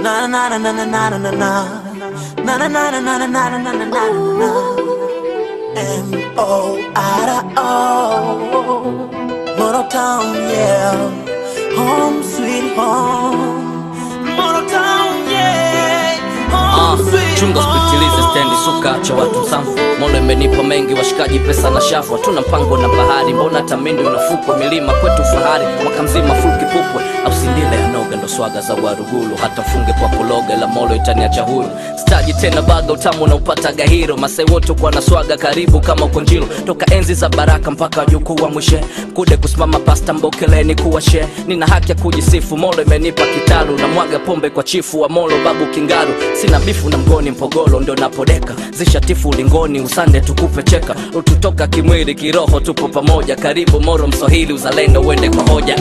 Na na na na na na na na na na na na na na na na na na. M-O-R-O Motor Town, yeah. Home sweet home. Motor Town, yeah. Home sweet chunga hospitalize stendi suka cha watu msamfu. Mola imenipa mengi washikaji pesa na shafu. Hatuna mpango na bahari mbona tamindi unafukwa. Milima kwetu fahari mwaka mzima full kipupwe. Au sindile ya noga ndo swaga za warugulu. Hata funge kwa kuloga la molo itaniacha huru. Staji tena baga utamu na upata gahiro. Masai wote kwa na swaga karibu kama ukonjilo. Toka enzi za baraka mpaka juku wa mwishe. Kude kusimama pasta mbokeleni kuwa she. Nina haki ya kujisifu molo imenipa kitalu. Na mwaga pombe kwa chifu wa molo babu kingaru. Sina bifu na mgoni mpogolo ndo napodeka. Zishatifu ulingoni usande tukupe cheka. Ututoka kimwili kiroho tupo pamoja. Karibu moro mswahili uzalendo uende kwa hoja.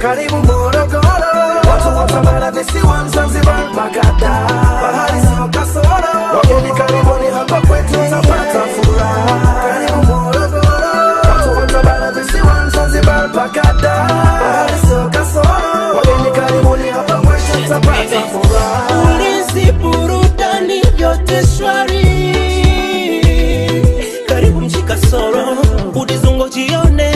Karibu Morogoro, watu watamana visiwa Zanzibar mpaka Dar. Bahari sio kasoro, wageni karibuni hapa kwetu utapata furaha. Karibu Morogoro, watu watamana visiwa Zanzibar mpaka Dar. Bahari sio kasoro, wageni karibuni hapa kwetu utapata furaha. Ulinzi burudani yote shwari. Karibu mji Kasoro, udizungo jione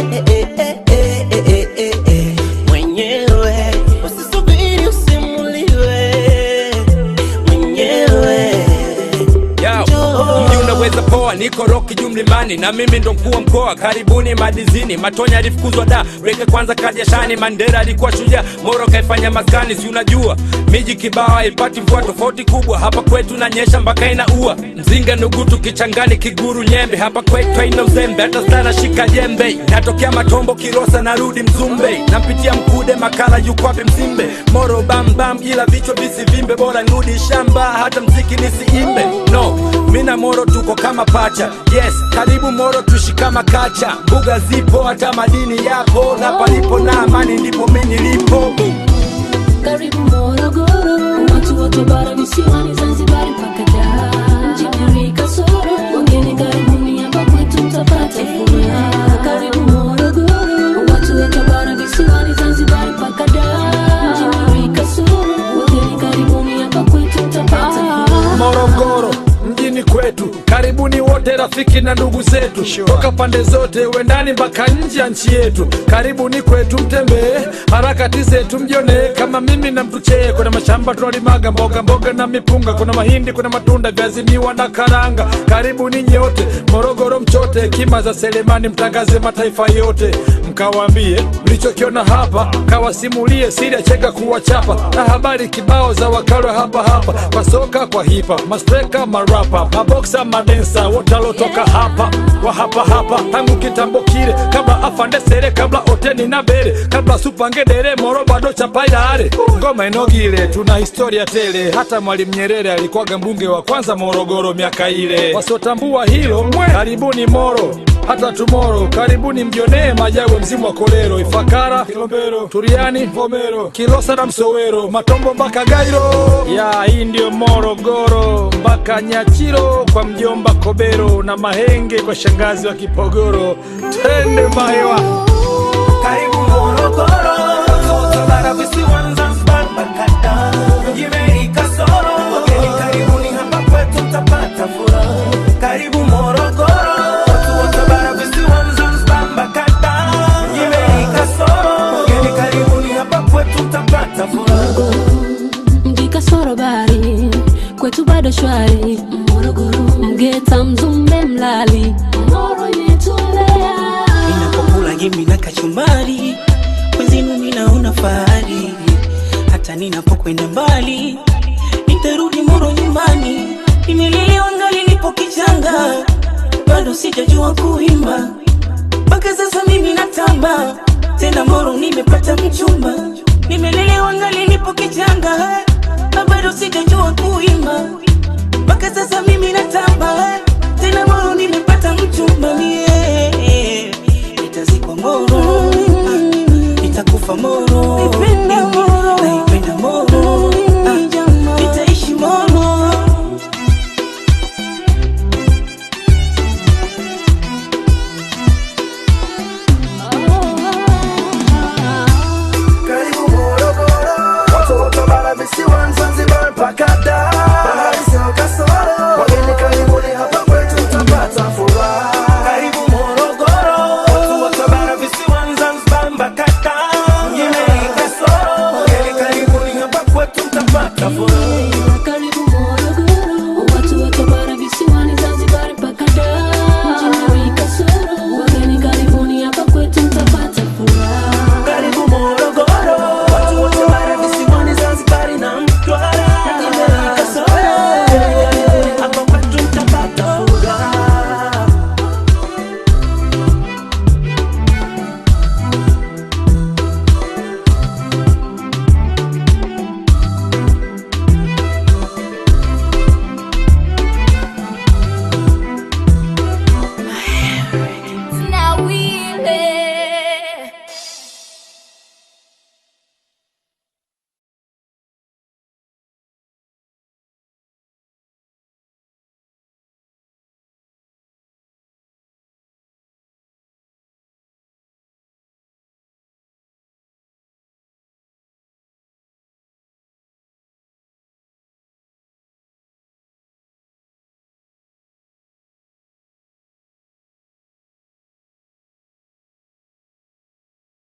niko roki jumlimani na mimi ndo mkuu wa mkoa. Karibuni madizini Matonya alifukuzwa da Reke kwanza kaja shani Mandera alikuwa shujaa Moro kaifanya maskani. Si unajua miji kibao ipati mvua tofauti kubwa. Hapa kwetu na nyesha mpaka inaua. Mzinga Nugutu Kichangani Kiguru Nyembe. Hapa kwetu haina uzembe hata stana shika jembe. Natokea Matombo Kilosa narudi Mzumbe. Nampitia Mkude Makala yuko wapi Msimbe. Moro bam bam ila vichwa visivimbe. Bora nirudi shamba hata mziki nisiimbe. No mina Moro tuko kama pacha. Yes, karibu Moro tuishi kama kacha. Mbuga zipo hata madini yapo. Na palipo na amani ndipo mimi nilipo. Karibu Morogoro, watu wote bara visiwani Zanzibar mpaka Dar. Mjini Kasoro, wageni karibuni hapa kwetu mtapata furaha. Karibu Morogoro, watu wote bara visiwani Zanzibar mpaka Dar. Mjini Kasoro, wageni karibuni hapa kwetu mtapata furaha. Morogoro mjini kwetu, karibuni wote rafiki na ndugu zetu. Toka pande zote uendani mpaka nje ya nchi yetu. Karibuni kwetu mtembee, harakati zetu mjione. Kama mimi na mtuchee, kuna mashamba tunalimaga mboga mboga na mipunga. Kuna mahindi, kuna matunda, viazi miwa na karanga. Karibuni nyote, Morogoro mchote. Hekima za Selemani mtangaze mataifa yote. Mkawaambie mlichokiona hapa, kawasimulie siri ya cheka kuwachapa. Na habari kibao za wakalo hapa hapa. Kwa soka kwa hipa, mastreka marapa, maboksa madensa, wote alotoka hapa wa hapa hapa. Tangu kitambo kile, kabla afande sere, kabla oteni na bere, kabla supangedere, Moro bado chapayare. Ngoma inogile, tuna historia tele. Hata Mwalimu Nyerere alikuwa mbunge wa kwanza Morogoro miaka ile. Wasotambua hilo, karibuni Moro hata tomorrow. Karibuni mjionee majabu mzimu wa Kolero, Ifakara, Kilombero, Turiani, Vomero, Kilosa na Msowero, Matombo mpaka Gairo. Ya hii ndio Morogoro mpaka Nyachiro kwa mjomba Kobero. Na Mahenge kwa shangazi wa Kipogoro. Twende mahewa. Karibu Morogoro, watu bara visiwani Zanzibar mpaka Dar. Mjini Kasoro, wageni karibuni hapa kwetu mtapata furaha. Karibu Morogoro, watu bara visiwani Zanzibar mpaka Dar. Mjini Kasoro, wageni karibuni hapa kwetu mtapata furaha. Mji Kasoro bahari, kwetu bado shwari. Morogoro, Mgeta Mzumbe Mlali, Moro imetulea. Ninapokula gimi na kachumbari, wenzinu ninaona fahari. Hata ninapokwenda mbali, nitarudi Moro nyumbani. Nimelelewa ngali nipo kichanga, bado sijajua kuimba. Mpaka sasa mimi natamba, tena Moro nimepata mchumba. Nimelelewa ngali nipo kichanga, bado sijajua kuimba. Mpaka sasa mimi natamba, tena Moro nimepata mchumba. Nitazikwa Moro, nitakufa Moro.